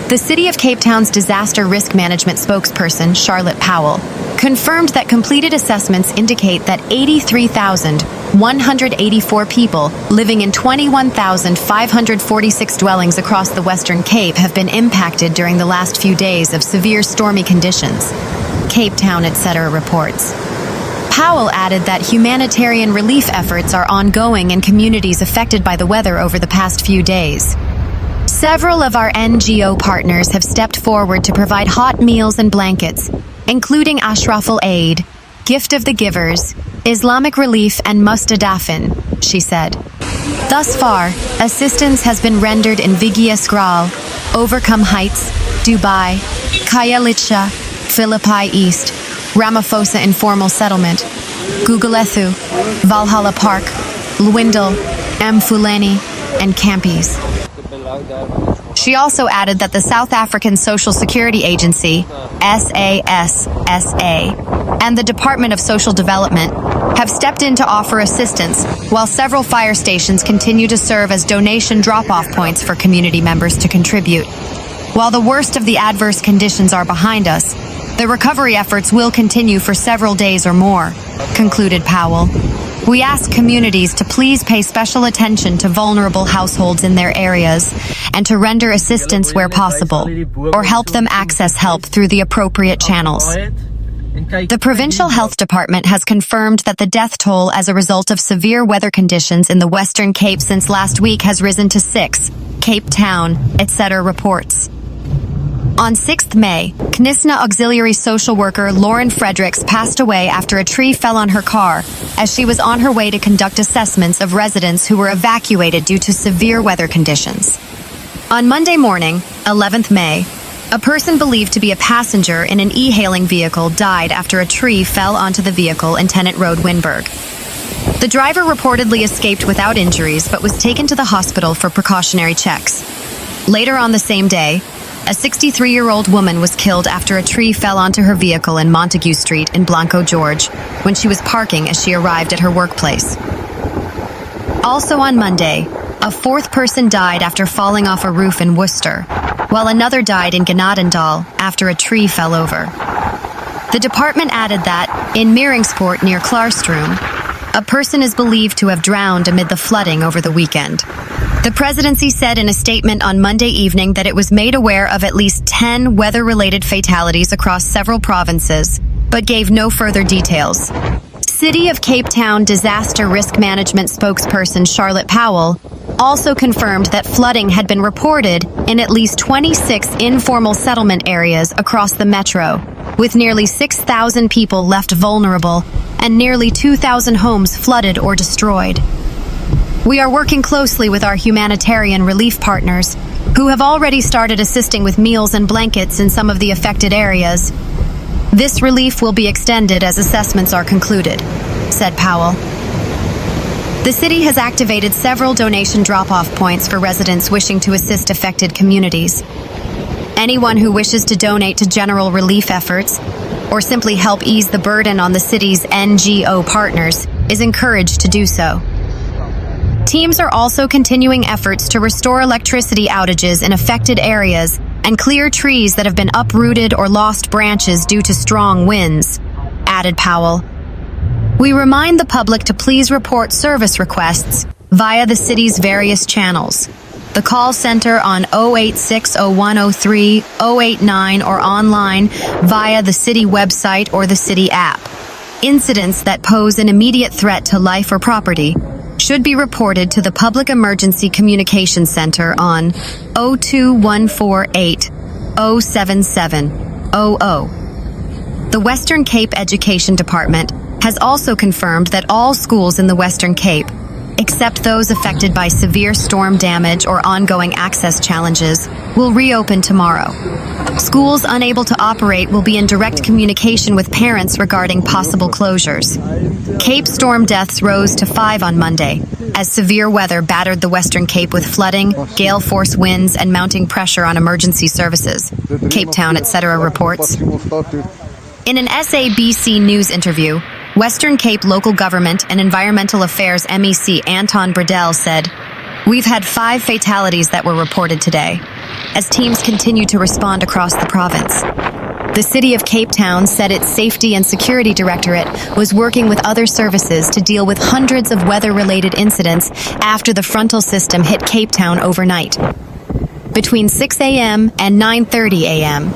The City of Cape Town's Disaster Risk Management spokesperson, Charlotte Powell, confirmed that completed assessments indicate that 83,184 people living in 21,546 dwellings across the Western Cape have been impacted during the last few days of severe stormy conditions. Cape Town, etc. reports. Powell added that humanitarian relief efforts are ongoing in communities affected by the weather over the past few days. Several of our NGO partners have stepped forward to provide hot meals and blankets, including Ashraful Aid, Gift of the Givers, Islamic Relief, and Mustadafin, she said. Thus far, assistance has been rendered in Vygieskraal, Overcome Heights, Dubai, Khayelitsha, Philippi East, Ramaphosa Informal Settlement, Gugulethu, Valhalla Park, Lwindle, Mfuleni and Kampies. She also added that the South African Social Security Agency, SAPS, and the Department of Social Development have stepped in to offer assistance, while several fire stations continue to serve as donation drop-off points for community members to contribute. While the worst of the adverse conditions are behind us, the recovery efforts will continue for several days or more, concluded Powell. We ask communities to please pay special attention to vulnerable households in their areas and to render assistance where possible, or help them access help through the appropriate channels. The Provincial Health Department has confirmed that the death toll as a result of severe weather conditions in the Western Cape since last week has risen to 6, Cape Town, etc. reports. On 6th May, Knysna auxiliary social worker Lauren Fredericks passed away after a tree fell on her car as she was on her way to conduct assessments of residents who were evacuated due to severe weather conditions. On Monday morning, 11th May, a person believed to be a passenger in an e-hailing vehicle died after a tree fell onto the vehicle in Tennant Road, Windberg. The driver reportedly escaped without injuries but was taken to the hospital for precautionary checks. Later on the same day, a 63-year-old woman was killed after a tree fell onto her vehicle in Montague Street in Blanco George when she was parking as she arrived at her workplace. Also on Monday, a fourth person died after falling off a roof in Worcester, while another died in Genadendal after a tree fell over. The department added that, in Meiringspoort near Klaarstroom, a person is believed to have drowned amid the flooding over the weekend. The presidency said in a statement on Monday evening that it was made aware of at least 10 weather-related fatalities across several provinces, but gave no further details. City of Cape Town Disaster Risk Management spokesperson Charlotte Powell also confirmed that flooding had been reported in at least 26 informal settlement areas across the metro, with nearly 6,000 people left vulnerable and nearly 2,000 homes flooded or destroyed. We are working closely with our humanitarian relief partners, who have already started assisting with meals and blankets in some of the affected areas. This relief will be extended as assessments are concluded, said Powell. The city has activated several donation drop-off points for residents wishing to assist affected communities. Anyone who wishes to donate to general relief efforts, or simply help ease the burden on the city's NGO partners, is encouraged to do so. Teams are also continuing efforts to restore electricity outages in affected areas and clear trees that have been uprooted or lost branches due to strong winds, added Powell. We remind the public to please report service requests via the city's various channels. The call center on 086-0103-089 or online via the city website or the city app. Incidents that pose an immediate threat to life or property should be reported to the Public Emergency Communication Center on 02148 07700. The Western Cape Education Department has also confirmed that all schools in the Western Cape, except those affected by severe storm damage or ongoing access challenges, will reopen tomorrow. Schools unable to operate will be in direct communication with parents regarding possible closures. Cape storm deaths rose to 5 on Monday, as severe weather battered the Western Cape with flooding, gale force winds, and mounting pressure on emergency services, Cape Town, etc. reports. In an SABC News interview, Western Cape Local Government and Environmental Affairs MEC Anton Bredell said, "We've had 5 fatalities that were reported today. as teams continue to respond across the province. The City of Cape Town said its Safety and Security Directorate was working with other services to deal with hundreds of weather-related incidents after the frontal system hit Cape Town overnight. Between 6 a.m. and 9:30 a.m.,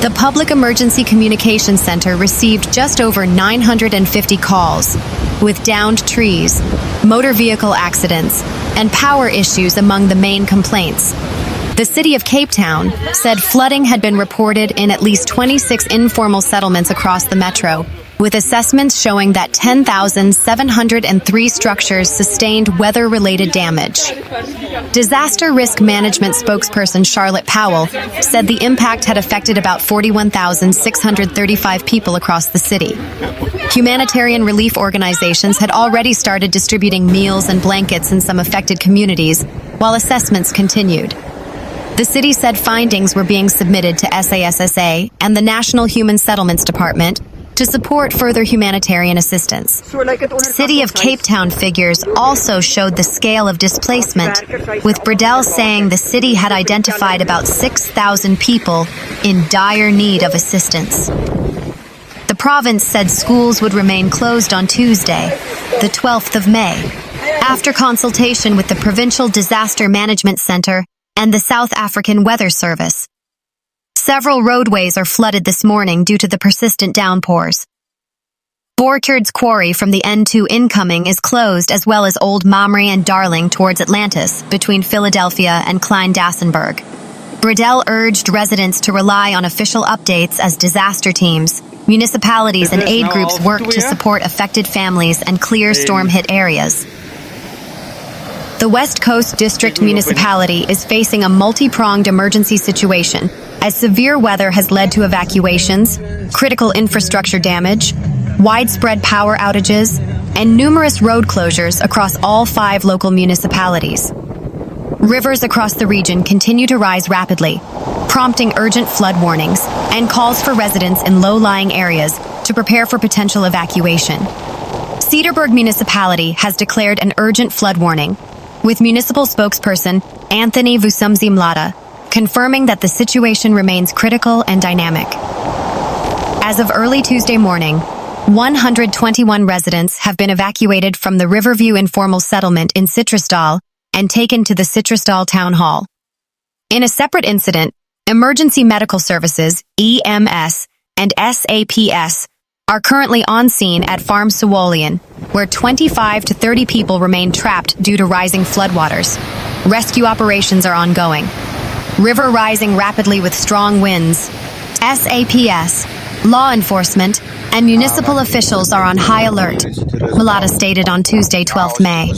the Public Emergency Communications Center received just over 950 calls, with downed trees, motor vehicle accidents, and power issues among the main complaints. The City of Cape Town said flooding had been reported in at least 26 informal settlements across the metro, with assessments showing that 10,703 structures sustained weather-related damage. Disaster Risk Management spokesperson Charlotte Powell said the impact had affected about 41,635 people across the city. Humanitarian relief organizations had already started distributing meals and blankets in some affected communities, while assessments continued. The city said findings were being submitted to SASSA and the National Human Settlements Department to support further humanitarian assistance. City of Cape Town figures also showed the scale of displacement, with Bredell saying the city had identified about 6,000 people in dire need of assistance. The province said schools would remain closed on Tuesday, the 12th of May, after consultation with the Provincial Disaster Management Centre and the South African Weather Service. Several roadways are flooded this morning due to the persistent downpours. Borchard's quarry from the N2 incoming is closed, as well as Old Mamre and Darling towards Atlantis, between Philadelphia and Klein-Dassenberg. Bredell urged residents to rely on official updates as disaster teams, municipalities and aid groups work to support affected families and clear storm-hit areas. The West Coast District Municipality is facing a multi-pronged emergency situation as severe weather has led to evacuations, critical infrastructure damage, widespread power outages, and numerous road closures across all 5 local municipalities. Rivers across the region continue to rise rapidly, prompting urgent flood warnings and calls for residents in low-lying areas to prepare for potential evacuation. Cederberg Municipality has declared an urgent flood warning, with Municipal spokesperson Anthony Vusumzi Mlata confirming that the situation remains critical and dynamic. As of early Tuesday morning, 121 residents have been evacuated from the Riverview Informal Settlement in Citrusdal and taken to the Citrusdal Town Hall. In a separate incident, Emergency Medical Services, EMS, and SAPS are currently on scene at Farm Seweoliene, where 25 to 30 people remain trapped due to rising floodwaters. Rescue operations are ongoing. River rising rapidly with strong winds. SAPS, law enforcement, and municipal officials are on high alert, Mlata stated on Tuesday, 12th May.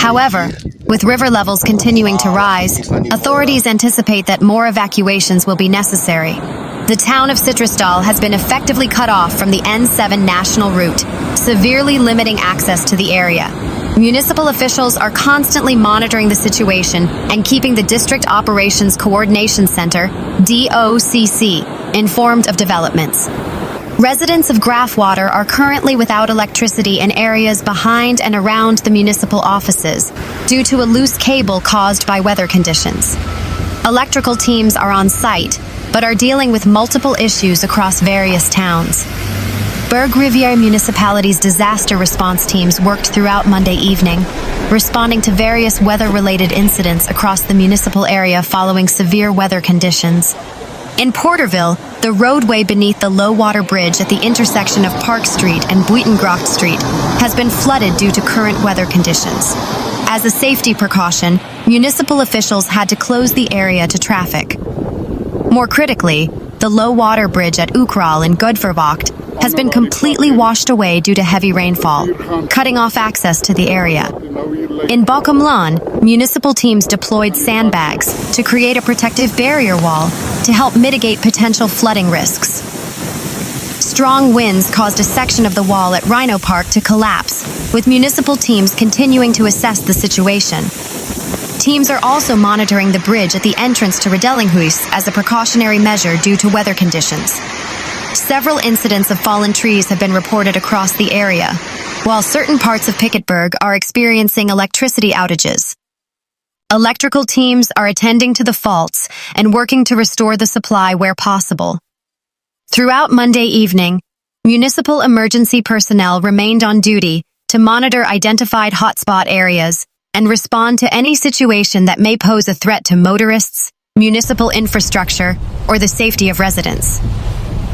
However, with river levels continuing to rise, authorities anticipate that more evacuations will be necessary. The town of Citrusdal has been effectively cut off from the N7 national route, severely limiting access to the area. Municipal officials are constantly monitoring the situation and keeping the District Operations Coordination Center, DOCC, informed of developments. Residents of Graafwater are currently without electricity in areas behind and around the municipal offices due to a loose cable caused by weather conditions. Electrical teams are on site, but are dealing with multiple issues across various towns. Bergrivier Municipality's disaster response teams worked throughout Monday evening, responding to various weather-related incidents across the municipal area following severe weather conditions. In Porterville, the roadway beneath the low-water bridge at the intersection of Park Street and Buitengracht Street has been flooded due to current weather conditions. As a safety precaution, municipal officials had to close the area to traffic. More critically, the low-water bridge at Vygieskraal in Gugulethu has been completely washed away due to heavy rainfall, cutting off access to the area. In Bochumlaan, municipal teams deployed sandbags to create a protective barrier wall to help mitigate potential flooding risks. Strong winds caused a section of the wall at Rhino Park to collapse, with municipal teams continuing to assess the situation. Teams are also monitoring the bridge at the entrance to Redelinghuis as a precautionary measure due to weather conditions. Several incidents of fallen trees have been reported across the area, while certain parts of Piketberg are experiencing electricity outages. Electrical teams are attending to the faults and working to restore the supply where possible. Throughout Monday evening, municipal emergency personnel remained on duty to monitor identified hotspot areas and respond to any situation that may pose a threat to motorists, municipal infrastructure, or the safety of residents.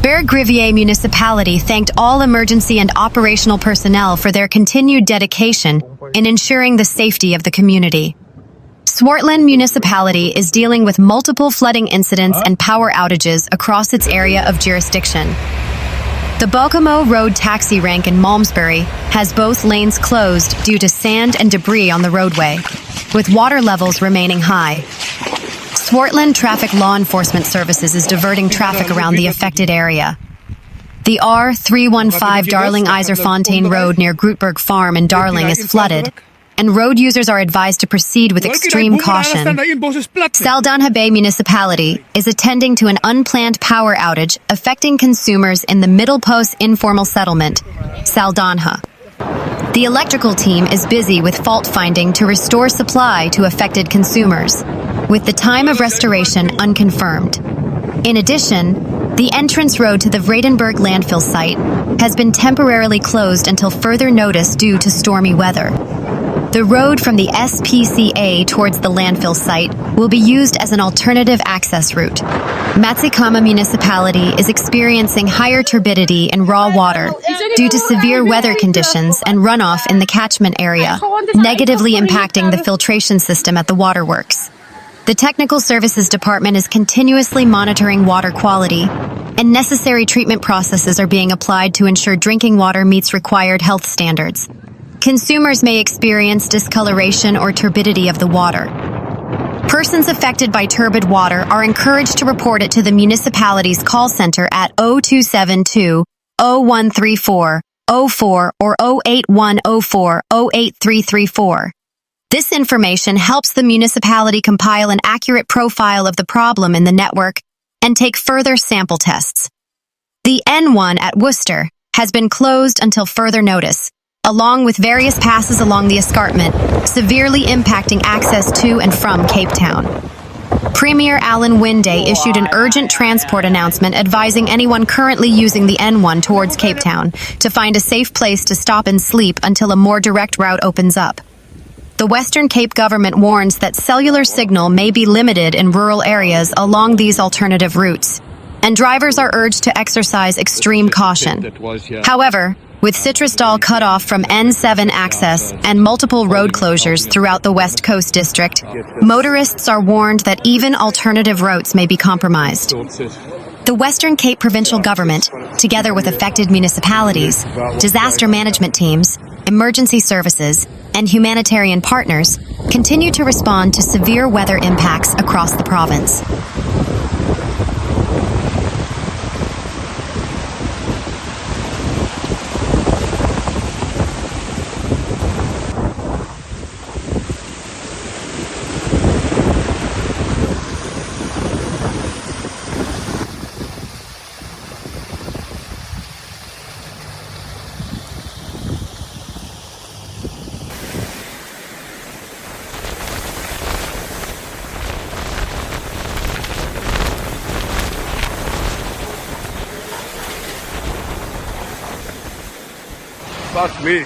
Bergrivier Municipality thanked all emergency and operational personnel for their continued dedication in ensuring the safety of the community. Swartland Municipality is dealing with multiple flooding incidents and power outages across its area of jurisdiction. The Bokomo Road taxi rank in Malmesbury has both lanes closed due to sand and debris on the roadway, with water levels remaining high. Swartland Traffic Law Enforcement Services is diverting traffic around the affected area. The R315 Darling-Iserfontein Road near Grootberg Farm in Darling is flooded, and road users are advised to proceed with extreme caution. Saldanha Bay Municipality is attending to an unplanned power outage affecting consumers in the Middlepost Informal Settlement, Saldanha. The electrical team is busy with fault finding to restore supply to affected consumers, with the time of restoration unconfirmed. In addition, the entrance road to the Vredenburg landfill site has been temporarily closed until further notice due to stormy weather. The road from the SPCA towards the landfill site will be used as an alternative access route. Matsikama Municipality is experiencing higher turbidity and raw water due to severe weather conditions and runoff in the catchment area, negatively impacting the filtration system at the waterworks. The Technical Services Department is continuously monitoring water quality, and necessary treatment processes are being applied to ensure drinking water meets required health standards. Consumers may experience discoloration or turbidity of the water. Persons affected by turbid water are encouraged to report it to the municipality's call center at 0272 0134 04 or 08104 08334. This information helps the municipality compile an accurate profile of the problem in the network and take further sample tests. The N1 at Worcester has been closed until further notice, along with various passes along the escarpment, severely impacting access to and from Cape Town. Premier Alan Winde issued an urgent transport announcement advising anyone currently using the N1 towards Cape Town to find a safe place to stop and sleep until a more direct route opens up. The Western Cape government warns that cellular signal may be limited in rural areas along these alternative routes, and drivers are urged to exercise extreme caution. However, with Citrusdal cut off from N7 access and multiple road closures throughout the West Coast District, motorists are warned that even alternative routes may be compromised. The Western Cape Provincial Government, together with affected municipalities, disaster management teams, emergency services, and humanitarian partners, continue to respond to severe weather impacts across the province. Fuck me.